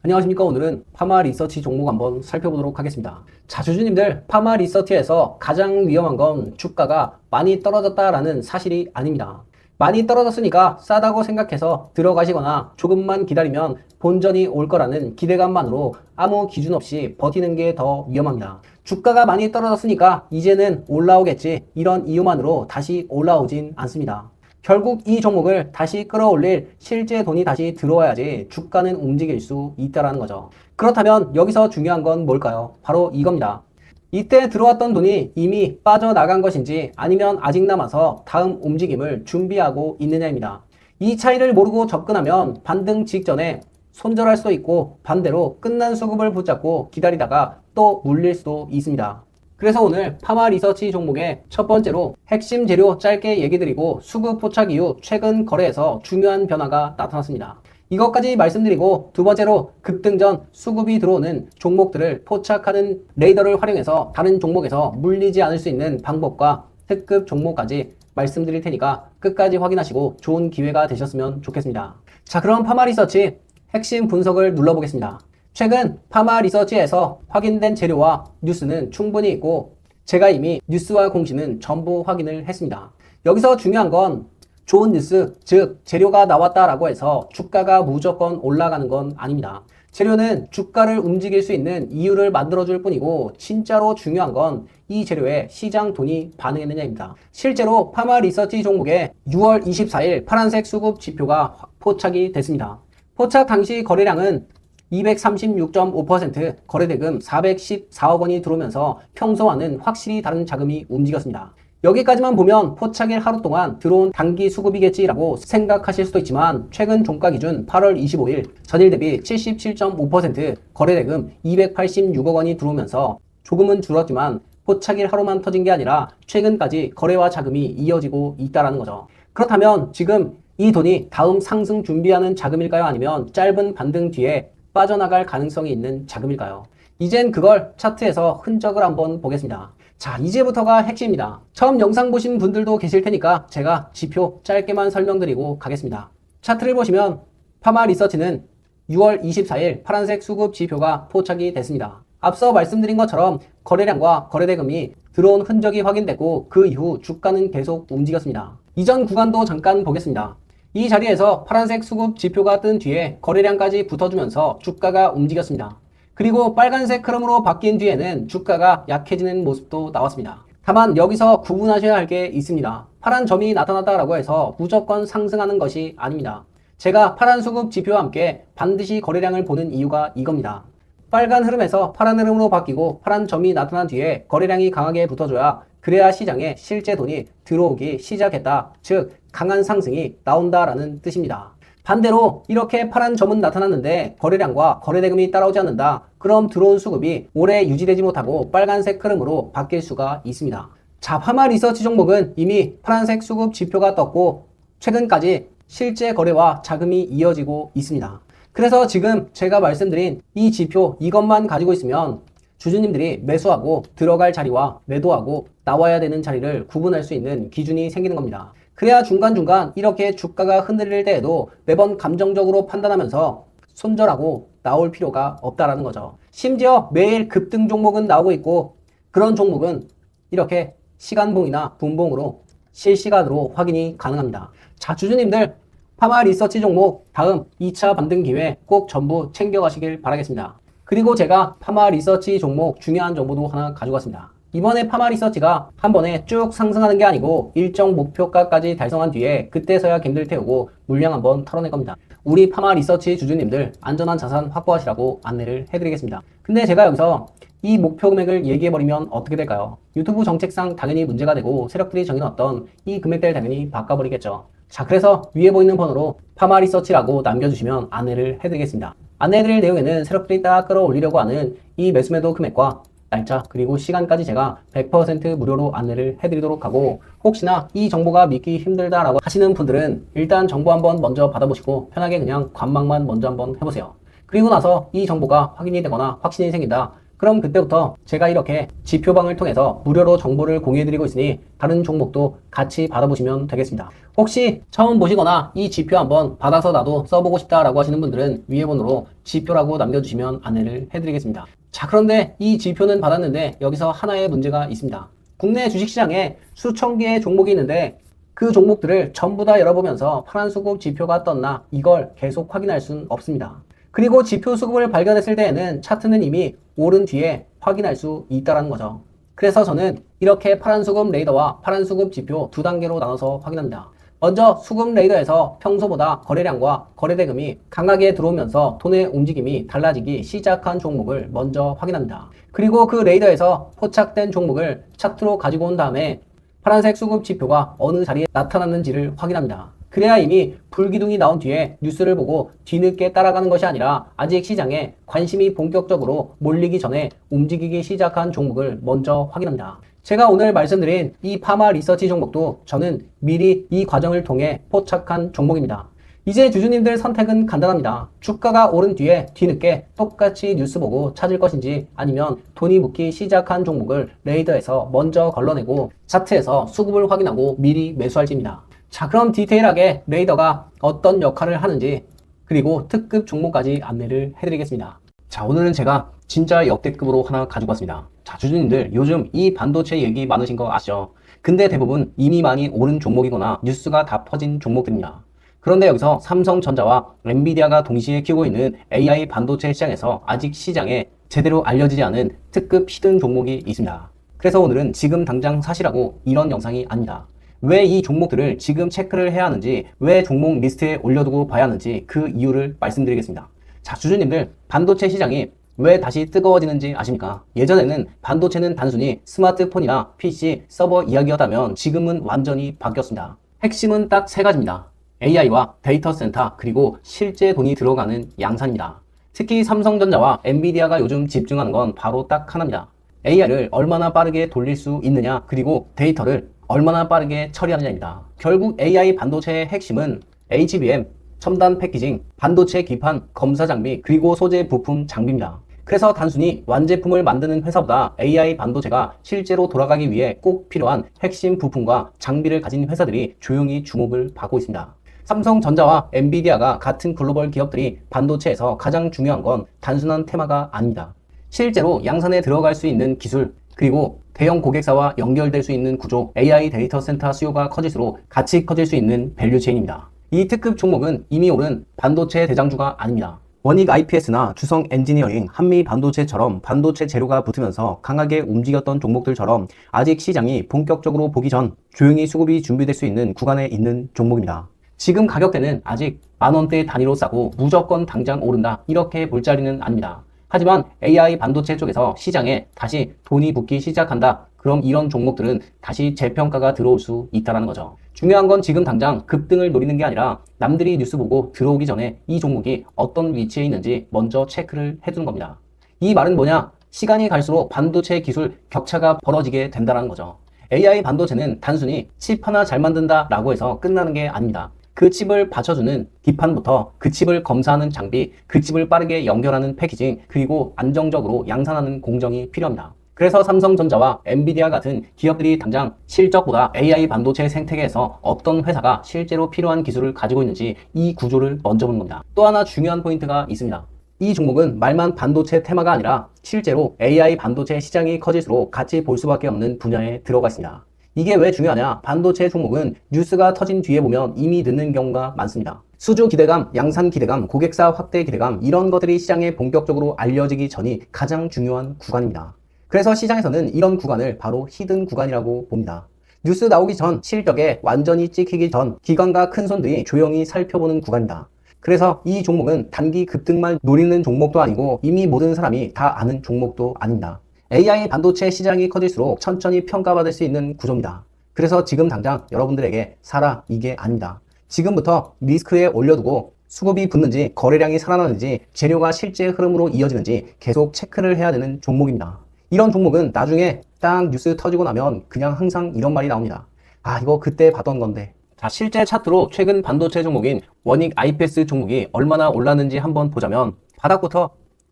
안녕하십니까. 오늘은 파마 리서치 종목 한번 살펴보도록 하겠습니다. 자, 주주님들, 파마 리서치에서 가장 위험한 건 주가가 많이 떨어졌다라는 사실이 아닙니다. 많이 떨어졌으니까 싸다고 생각해서 들어가시거나 조금만 기다리면 본전이 올 거라는 기대감만으로 아무 기준 없이 버티는 게 더 위험합니다. 주가가 많이 떨어졌으니까 이제는 올라오겠지, 이런 이유만으로 다시 올라오진 않습니다. 결국 이 종목을 다시 끌어올릴 실제 돈이 다시 들어와야지 주가는 움직일 수 있다는 거죠. 그렇다면 여기서 중요한 건 뭘까요? 바로 이겁니다. 이때 들어왔던 돈이 이미 빠져나간 것인지 아니면 아직 남아서 다음 움직임을 준비하고 있느냐입니다. 이 차이를 모르고 접근하면 반등 직전에 손절할 수도 있고, 반대로 끝난 수급을 붙잡고 기다리다가 또 물릴 수도 있습니다. 그래서 오늘 파마 리서치 종목의 첫 번째로 핵심 재료 짧게 얘기 드리고, 수급 포착 이후 최근 거래에서 중요한 변화가 나타났습니다. 이것까지 말씀드리고, 두 번째로 급등 전 수급이 들어오는 종목들을 포착하는 레이더를 활용해서 다른 종목에서 물리지 않을 수 있는 방법과 특급 종목까지 말씀드릴 테니까 끝까지 확인하시고 좋은 기회가 되셨으면 좋겠습니다. 자, 그럼 파마 리서치 핵심 분석을 눌러보겠습니다. 최근 파마 리서치에서 확인된 재료와 뉴스는 충분히 있고, 제가 이미 뉴스와 공시는 전부 확인을 했습니다. 여기서 중요한 건 좋은 뉴스, 즉 재료가 나왔다라고 해서 주가가 무조건 올라가는 건 아닙니다. 재료는 주가를 움직일 수 있는 이유를 만들어줄 뿐이고, 진짜로 중요한 건 이 재료에 시장 돈이 반응했느냐입니다. 실제로 파마 리서치 종목에 6월 24일 파란색 수급 지표가 포착이 됐습니다. 포착 당시 거래량은 236.5%, 거래대금 414억 원이 들어오면서 평소와는 확실히 다른 자금이 움직였습니다. 여기까지만 보면 포착일 하루 동안 들어온 단기 수급이겠지라고 생각하실 수도 있지만, 최근 종가 기준 8월 25일 전일 대비 77.5%, 거래대금 286억 원이 들어오면서 조금은 줄었지만 포착일 하루만 터진 게 아니라 최근까지 거래와 자금이 이어지고 있다는 거죠. 그렇다면 지금 이 돈이 다음 상승 준비하는 자금일까요? 아니면 짧은 반등 뒤에 빠져나갈 가능성이 있는 자금일까요? 이젠 그걸 차트에서 흔적을 한번 보겠습니다. 자, 이제부터가 핵심입니다. 처음 영상 보신 분들도 계실 테니까 제가 지표 짧게만 설명드리고 가겠습니다. 차트를 보시면 파마 리서치는 6월 24일 파란색 수급 지표가 포착이 됐습니다. 앞서 말씀드린 것처럼 거래량과 거래대금이 들어온 흔적이 확인되고, 그 이후 주가는 계속 움직였습니다. 이전 구간도 잠깐 보겠습니다. 이 자리에서 파란색 수급 지표가 뜬 뒤에 거래량까지 붙어주면서 주가가 움직였습니다. 그리고 빨간색 흐름으로 바뀐 뒤에는 주가가 약해지는 모습도 나왔습니다. 다만 여기서 구분하셔야 할 게 있습니다. 파란 점이 나타났다라고 해서 무조건 상승하는 것이 아닙니다. 제가 파란 수급 지표와 함께 반드시 거래량을 보는 이유가 이겁니다. 빨간 흐름에서 파란 흐름으로 바뀌고 파란 점이 나타난 뒤에 거래량이 강하게 붙어줘야, 그래야 시장에 실제 돈이 들어오기 시작했다, 즉 강한 상승이 나온다라는 뜻입니다. 반대로 이렇게 파란 점은 나타났는데 거래량과 거래대금이 따라오지 않는다, 그럼 들어온 수급이 오래 유지되지 못하고 빨간색 흐름으로 바뀔 수가 있습니다. 자, 파마 리서치 종목은 이미 파란색 수급 지표가 떴고 최근까지 실제 거래와 자금이 이어지고 있습니다. 그래서 지금 제가 말씀드린 이 지표, 이것만 가지고 있으면 주주님들이 매수하고 들어갈 자리와 매도하고 나와야 되는 자리를 구분할 수 있는 기준이 생기는 겁니다. 그래야 중간중간 이렇게 주가가 흔들릴 때에도 매번 감정적으로 판단하면서 손절하고 나올 필요가 없다라는 거죠. 심지어 매일 급등 종목은 나오고 있고, 그런 종목은 이렇게 시간봉이나 분봉으로 실시간으로 확인이 가능합니다. 자, 주주님들, 파마 리서치 종목 다음 2차 반등 기회 꼭 전부 챙겨가시길 바라겠습니다. 그리고 제가 파마 리서치 종목 중요한 정보도 하나 가져갔습니다. 이번에 파마 리서치가 한 번에 쭉 상승하는 게 아니고 일정 목표가까지 달성한 뒤에 그때서야 갱들 태우고 물량 한번 털어낼 겁니다. 우리 파마 리서치 주주님들 안전한 자산 확보하시라고 안내를 해드리겠습니다. 근데 제가 여기서 이 목표 금액을 얘기해버리면 어떻게 될까요? 유튜브 정책상 당연히 문제가 되고, 세력들이 정해놨던 이 금액대를 당연히 바꿔버리겠죠. 자, 그래서 위에 보이는 번호로 파마 리서치라고 남겨주시면 안내를 해드리겠습니다. 안내해드릴 내용에는 세력들이 딱 끌어올리려고 하는 이 매수매도 금액과 날짜, 그리고 시간까지 제가 100% 무료로 안내를 해드리도록 하고, 혹시나 이 정보가 믿기 힘들다라고 하시는 분들은 일단 정보 한번 먼저 받아보시고 편하게 그냥 관망만 먼저 한번 해보세요. 그리고 나서 이 정보가 확인이 되거나 확신이 생긴다, 그럼 그때부터 제가 이렇게 지표방을 통해서 무료로 정보를 공유해드리고 있으니 다른 종목도 같이 받아보시면 되겠습니다. 혹시 처음 보시거나 이 지표 한번 받아서 나도 써보고 싶다라고 하시는 분들은 위에 번호로 지표라고 남겨주시면 안내를 해드리겠습니다. 자, 그런데 이 지표는 받았는데 여기서 하나의 문제가 있습니다. 국내 주식시장에 수천 개의 종목이 있는데 그 종목들을 전부 다 열어보면서 파란 수급 지표가 떴나 이걸 계속 확인할 수는 없습니다. 그리고 지표 수급을 발견했을 때에는 차트는 이미 오른 뒤에 확인할 수 있다는 거죠. 그래서 저는 이렇게 파란 수급 레이더와 파란 수급 지표 두 단계로 나눠서 확인합니다. 먼저 수급 레이더에서 평소보다 거래량과 거래대금이 강하게 들어오면서 돈의 움직임이 달라지기 시작한 종목을 먼저 확인합니다. 그리고 그 레이더에서 포착된 종목을 차트로 가지고 온 다음에 파란색 수급 지표가 어느 자리에 나타났는지를 확인합니다. 그래야 이미 불기둥이 나온 뒤에 뉴스를 보고 뒤늦게 따라가는 것이 아니라 아직 시장에 관심이 본격적으로 몰리기 전에 움직이기 시작한 종목을 먼저 확인합니다. 제가 오늘 말씀드린 이 파마 리서치 종목도 저는 미리 이 과정을 통해 포착한 종목입니다. 이제 주주님들 선택은 간단합니다. 주가가 오른 뒤에 뒤늦게 똑같이 뉴스 보고 찾을 것인지 아니면 돈이 묻기 시작한 종목을 레이더에서 먼저 걸러내고 차트에서 수급을 확인하고 미리 매수할지입니다. 자, 그럼 디테일하게 레이더가 어떤 역할을 하는지 그리고 특급 종목까지 안내를 해드리겠습니다. 자, 오늘은 제가 진짜 역대급으로 하나 가지고 왔습니다. 자, 주주님들 요즘 이 반도체 얘기 많으신 거 아시죠? 근데 대부분 이미 많이 오른 종목이거나 뉴스가 다 퍼진 종목들입니다. 그런데 여기서 삼성전자와 엔비디아가 동시에 키우고 있는 AI 반도체 시장에서 아직 시장에 제대로 알려지지 않은 특급 히든 종목이 있습니다. 그래서 오늘은 지금 당장 사시라고 이런 영상이 아닙니다. 왜 이 종목들을 지금 체크를 해야 하는지, 왜 종목 리스트에 올려두고 봐야 하는지 그 이유를 말씀드리겠습니다. 자, 주주님들, 반도체 시장이 왜 다시 뜨거워지는지 아십니까? 예전에는 반도체는 단순히 스마트폰이나 PC, 서버 이야기였다면 지금은 완전히 바뀌었습니다. 핵심은 딱 세 가지입니다. AI와 데이터 센터, 그리고 실제 돈이 들어가는 양산입니다. 특히 삼성전자와 엔비디아가 요즘 집중하는 건 바로 딱 하나입니다. AI를 얼마나 빠르게 돌릴 수 있느냐, 그리고 데이터를 얼마나 빠르게 처리하느냐입니다. 결국 AI 반도체의 핵심은 HBM, 첨단 패키징, 반도체 기판, 검사 장비, 그리고 소재 부품 장비입니다. 그래서 단순히 완제품을 만드는 회사보다 AI 반도체가 실제로 돌아가기 위해 꼭 필요한 핵심 부품과 장비를 가진 회사들이 조용히 주목을 받고 있습니다. 삼성전자와 엔비디아가 같은 글로벌 기업들이 반도체에서 가장 중요한 건 단순한 테마가 아닙니다. 실제로 양산에 들어갈 수 있는 기술, 그리고 대형 고객사와 연결될 수 있는 구조, AI 데이터 센터 수요가 커질수록 같이 커질 수 있는 밸류체인입니다. 이 특급 종목은 이미 오른 반도체 대장주가 아닙니다. 원익 IPS나 주성 엔지니어링, 한미 반도체처럼 반도체 재료가 붙으면서 강하게 움직였던 종목들처럼 아직 시장이 본격적으로 보기 전 조용히 수급이 준비될 수 있는 구간에 있는 종목입니다. 지금 가격대는 아직 만원대 단위로 싸고 무조건 당장 오른다 이렇게 볼 자리는 아닙니다. 하지만 AI 반도체 쪽에서 시장에 다시 돈이 붙기 시작한다. 그럼 이런 종목들은 다시 재평가가 들어올 수 있다는 거죠. 중요한 건 지금 당장 급등을 노리는 게 아니라 남들이 뉴스 보고 들어오기 전에 이 종목이 어떤 위치에 있는지 먼저 체크를 해두는 겁니다. 이 말은 뭐냐? 시간이 갈수록 반도체 기술 격차가 벌어지게 된다는 거죠. AI 반도체는 단순히 칩 하나 잘 만든다라고 해서 끝나는 게 아닙니다. 그 칩을 받쳐주는 기판부터 그 칩을 검사하는 장비, 그 칩을 빠르게 연결하는 패키징, 그리고 안정적으로 양산하는 공정이 필요합니다. 그래서 삼성전자와 엔비디아 같은 기업들이 당장 실적보다 AI 반도체 생태계에서 어떤 회사가 실제로 필요한 기술을 가지고 있는지 이 구조를 먼저 보는 겁니다. 또 하나 중요한 포인트가 있습니다. 이 종목은 말만 반도체 테마가 아니라 실제로 AI 반도체 시장이 커질수록 같이 볼 수밖에 없는 분야에 들어가 있습니다. 이게 왜 중요하냐? 반도체 종목은 뉴스가 터진 뒤에 보면 이미 늦는 경우가 많습니다. 수주 기대감, 양산 기대감, 고객사 확대 기대감 이런 것들이 시장에 본격적으로 알려지기 전이 가장 중요한 구간입니다. 그래서 시장에서는 이런 구간을 바로 히든 구간이라고 봅니다. 뉴스 나오기 전, 실적에 완전히 찍히기 전 기관과 큰손들이 조용히 살펴보는 구간이다. 그래서 이 종목은 단기 급등만 노리는 종목도 아니고 이미 모든 사람이 다 아는 종목도 아닙니다. AI 반도체 시장이 커질수록 천천히 평가받을 수 있는 구조입니다. 그래서 지금 당장 여러분들에게 사라 이게 아니다. 지금부터 리스크에 올려두고 수급이 붙는지 거래량이 살아나는지 재료가 실제 흐름으로 이어지는지 계속 체크를 해야 되는 종목입니다. 이런 종목은 나중에 딱 뉴스 터지고 나면 그냥 항상 이런 말이 나옵니다. 아 이거 그때 봤던 건데. 자, 실제 차트로 최근 반도체 종목인 원익 IPS 종목이 얼마나 올랐는지 한번 보자면 바닥부터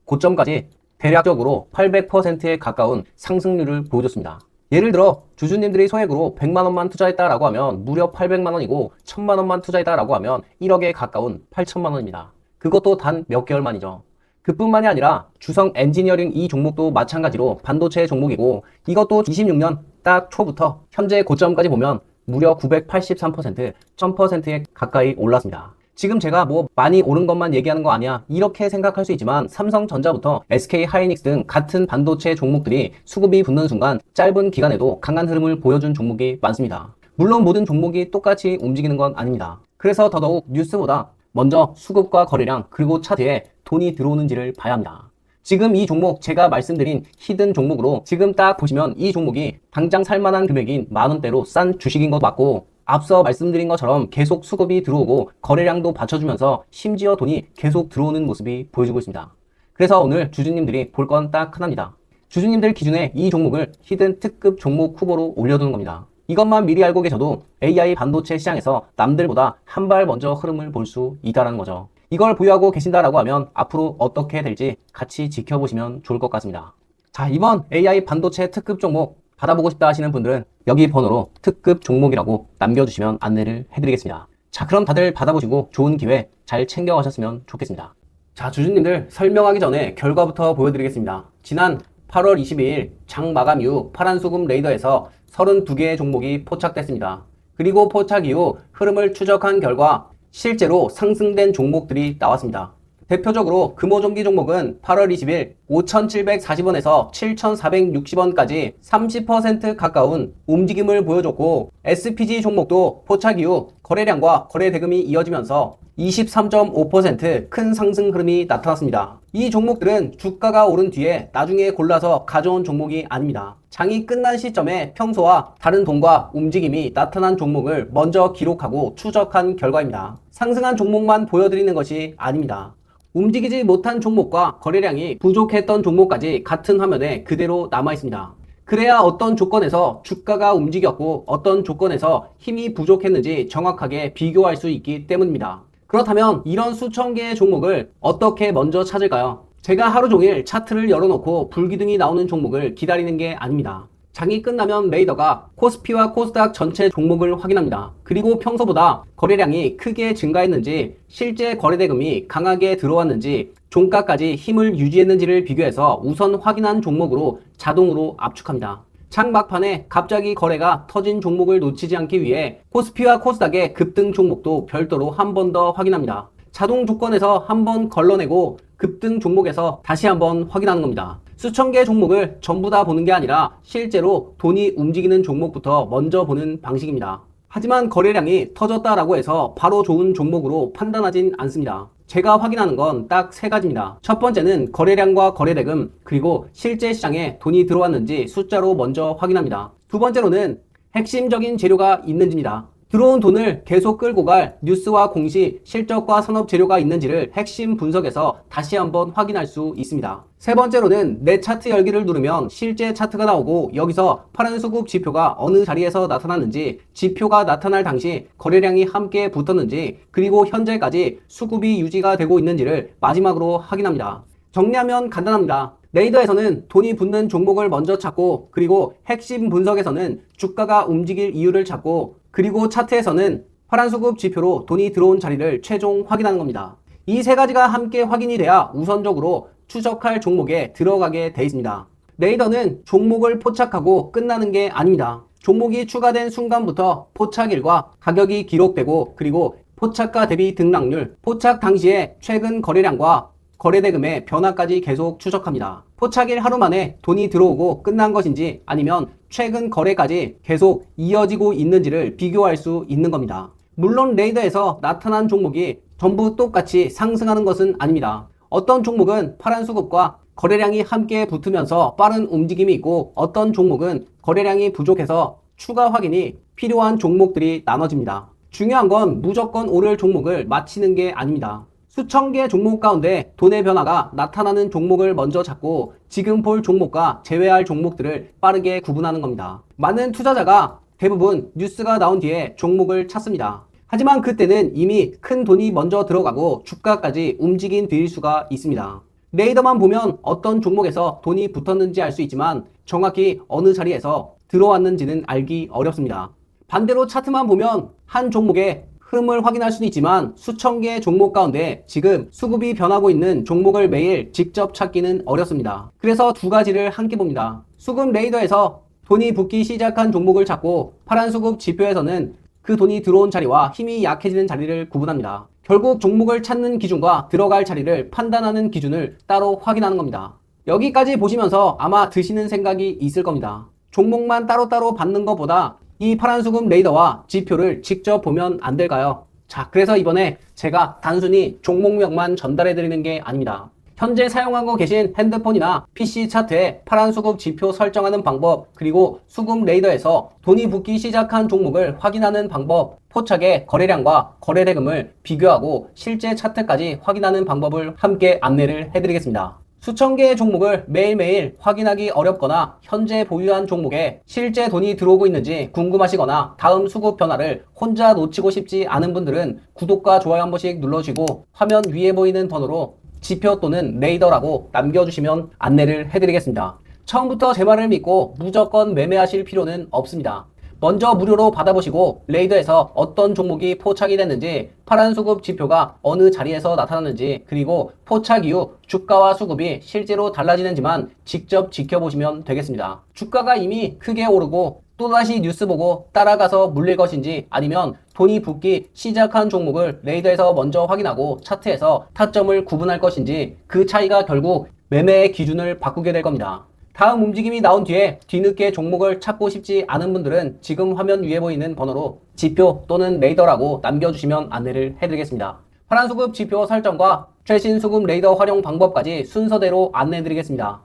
고점까지 대략적으로 800%에 가까운 상승률을 보여줬습니다. 예를 들어 주주님들이 소액으로 100만원만 투자했다라고 하면 무려 800만원이고 1000만원만 투자했다라고 하면 1억에 가까운 8천만원입니다. 그것도 단 몇 개월 만이죠. 그뿐만이 아니라 주성 엔지니어링 이 종목도 마찬가지로 반도체 종목이고 이것도 26년 딱 초부터 현재 고점까지 보면 무려 983%, 1000%에 가까이 올랐습니다. 지금 제가 뭐 많이 오른 것만 얘기하는 거 아니야 이렇게 생각할 수 있지만 삼성전자부터 SK하이닉스 등 같은 반도체 종목들이 수급이 붙는 순간 짧은 기간에도 강한 흐름을 보여준 종목이 많습니다. 물론 모든 종목이 똑같이 움직이는 건 아닙니다. 그래서 더더욱 뉴스보다 먼저 수급과 거래량 그리고 차트에 돈이 들어오는지를 봐야 합니다. 지금 이 종목 제가 말씀드린 히든 종목으로 지금 딱 보시면 이 종목이 당장 살만한 금액인 만원대로 싼 주식인 것 맞고 앞서 말씀드린 것처럼 계속 수급이 들어오고 거래량도 받쳐주면서 심지어 돈이 계속 들어오는 모습이 보여주고 있습니다. 그래서 오늘 주주님들이 볼 건 딱 하나입니다. 주주님들 기준에 이 종목을 히든 특급 종목 후보로 올려두는 겁니다. 이것만 미리 알고 계셔도 AI 반도체 시장에서 남들보다 한 발 먼저 흐름을 볼 수 있다는 거죠. 이걸 보유하고 계신다라고 하면 앞으로 어떻게 될지 같이 지켜보시면 좋을 것 같습니다. 자, 이번 AI 반도체 특급 종목 받아보고 싶다 하시는 분들은 여기 번호로 특급 종목이라고 남겨주시면 안내를 해드리겠습니다. 자, 그럼 다들 받아보시고 좋은 기회 잘 챙겨가셨으면 좋겠습니다. 자, 주주님들 설명하기 전에 결과부터 보여드리겠습니다. 지난 8월 22일 장 마감 이후 파란소금 레이더에서 32개의 종목이 포착됐습니다. 그리고 포착 이후 흐름을 추적한 결과 실제로 상승된 종목들이 나왔습니다. 대표적으로 금호종기 종목은 8월 20일 5,740원에서 7,460원까지 30% 가까운 움직임을 보여줬고 SPG 종목도 포착 이후 거래량과 거래 대금이 이어지면서 23.5% 큰 상승 흐름이 나타났습니다. 이 종목들은 주가가 오른 뒤에 나중에 골라서 가져온 종목이 아닙니다. 장이 끝난 시점에 평소와 다른 돈과 움직임이 나타난 종목을 먼저 기록하고 추적한 결과입니다. 상승한 종목만 보여드리는 것이 아닙니다. 움직이지 못한 종목과 거래량이 부족했던 종목까지 같은 화면에 그대로 남아 있습니다. 그래야 어떤 조건에서 주가가 움직였고 어떤 조건에서 힘이 부족했는지 정확하게 비교할 수 있기 때문입니다. 그렇다면 이런 수천 개의 종목을 어떻게 먼저 찾을까요? 제가 하루 종일 차트를 열어놓고 불기둥이 나오는 종목을 기다리는 게 아닙니다. 장이 끝나면 레이더가 코스피와 코스닥 전체 종목을 확인합니다. 그리고 평소보다 거래량이 크게 증가했는지, 실제 거래대금이 강하게 들어왔는지, 종가까지 힘을 유지했는지를 비교해서 우선 확인한 종목으로 자동으로 압축합니다. 장 막판에 갑자기 거래가 터진 종목을 놓치지 않기 위해 코스피와 코스닥의 급등 종목도 별도로 한 번 더 확인합니다. 자동 조건에서 한 번 걸러내고 급등 종목에서 다시 한번 확인하는 겁니다. 수천 개의 종목을 전부 다 보는 게 아니라 실제로 돈이 움직이는 종목부터 먼저 보는 방식입니다. 하지만 거래량이 터졌다라고 해서 바로 좋은 종목으로 판단하진 않습니다. 제가 확인하는 건 딱 세 가지입니다. 첫 번째는 거래량과 거래대금, 그리고 실제 시장에 돈이 들어왔는지 숫자로 먼저 확인합니다. 두 번째로는 핵심적인 재료가 있는지입니다. 들어온 돈을 계속 끌고 갈 뉴스와 공시, 실적과 산업 재료가 있는지를 핵심 분석해서 다시 한번 확인할 수 있습니다. 세 번째로는 내 차트 열기를 누르면 실제 차트가 나오고 여기서 파란 수급 지표가 어느 자리에서 나타났는지, 지표가 나타날 당시 거래량이 함께 붙었는지, 그리고 현재까지 수급이 유지가 되고 있는지를 마지막으로 확인합니다. 정리하면 간단합니다. 레이더에서는 돈이 붙는 종목을 먼저 찾고, 그리고 핵심 분석에서는 주가가 움직일 이유를 찾고, 그리고 차트에서는 파란 수급 지표로 돈이 들어온 자리를 최종 확인하는 겁니다. 이 세 가지가 함께 확인이 돼야 우선적으로 추적할 종목에 들어가게 돼 있습니다. 레이더는 종목을 포착하고 끝나는 게 아닙니다. 종목이 추가된 순간부터 포착일과 가격이 기록되고, 그리고 포착가 대비 등락률, 포착 당시의 최근 거래량과 거래대금의 변화까지 계속 추적합니다. 포착일 하루 만에 돈이 들어오고 끝난 것인지 아니면 최근 거래까지 계속 이어지고 있는지를 비교할 수 있는 겁니다. 물론 레이더에서 나타난 종목이 전부 똑같이 상승하는 것은 아닙니다. 어떤 종목은 파란 수급과 거래량이 함께 붙으면서 빠른 움직임이 있고, 어떤 종목은 거래량이 부족해서 추가 확인이 필요한 종목들이 나눠집니다. 중요한 건 무조건 오를 종목을 맞히는 게 아닙니다. 수천 개 종목 가운데 돈의 변화가 나타나는 종목을 먼저 찾고 지금 볼 종목과 제외할 종목들을 빠르게 구분하는 겁니다. 많은 투자자가 대부분 뉴스가 나온 뒤에 종목을 찾습니다. 하지만 그때는 이미 큰 돈이 먼저 들어가고 주가까지 움직인 뒤일 수가 있습니다. 레이더만 보면 어떤 종목에서 돈이 붙었는지 알 수 있지만 정확히 어느 자리에서 들어왔는지는 알기 어렵습니다. 반대로 차트만 보면 한 종목의 흐름을 확인할 수는 있지만 수천 개의 종목 가운데 지금 수급이 변하고 있는 종목을 매일 직접 찾기는 어렵습니다. 그래서 두 가지를 함께 봅니다. 수급 레이더에서 돈이 붙기 시작한 종목을 찾고 파란 수급 지표에서는 그 돈이 들어온 자리와 힘이 약해지는 자리를 구분합니다. 결국 종목을 찾는 기준과 들어갈 자리를 판단하는 기준을 따로 확인하는 겁니다. 여기까지 보시면서 아마 드시는 생각이 있을 겁니다. 종목만 따로따로 받는 것보다 이 파란 수급 레이더와 지표를 직접 보면 안 될까요? 자, 그래서 이번에 제가 단순히 종목명만 전달해 드리는 게 아닙니다. 현재 사용하고 계신 핸드폰이나 PC 차트에 파란 수급 지표 설정하는 방법, 그리고 수급 레이더에서 돈이 붙기 시작한 종목을 확인하는 방법, 포착의 거래량과 거래 대금을 비교하고 실제 차트까지 확인하는 방법을 함께 안내를 해드리겠습니다. 수천 개의 종목을 매일매일 확인하기 어렵거나 현재 보유한 종목에 실제 돈이 들어오고 있는지 궁금하시거나 다음 수급 변화를 혼자 놓치고 싶지 않은 분들은 구독과 좋아요 한 번씩 눌러주시고 화면 위에 보이는 번호로 지표 또는 레이더라고 남겨주시면 안내를 해드리겠습니다. 처음부터 제 말을 믿고 무조건 매매하실 필요는 없습니다. 먼저 무료로 받아보시고 레이더에서 어떤 종목이 포착이 됐는지, 파란 수급 지표가 어느 자리에서 나타났는지, 그리고 포착 이후 주가와 수급이 실제로 달라지는지만 직접 지켜보시면 되겠습니다. 주가가 이미 크게 오르고 또다시 뉴스 보고 따라가서 물릴 것인지, 아니면 돈이 붙기 시작한 종목을 레이더에서 먼저 확인하고 차트에서 타점을 구분할 것인지, 그 차이가 결국 매매의 기준을 바꾸게 될 겁니다. 다음 움직임이 나온 뒤에 뒤늦게 종목을 찾고 싶지 않은 분들은 지금 화면 위에 보이는 번호로 지표 또는 레이더라고 남겨주시면 안내를 해드리겠습니다. 파란 수급 지표 설정과 최신 수급 레이더 활용 방법까지 순서대로 안내해드리겠습니다.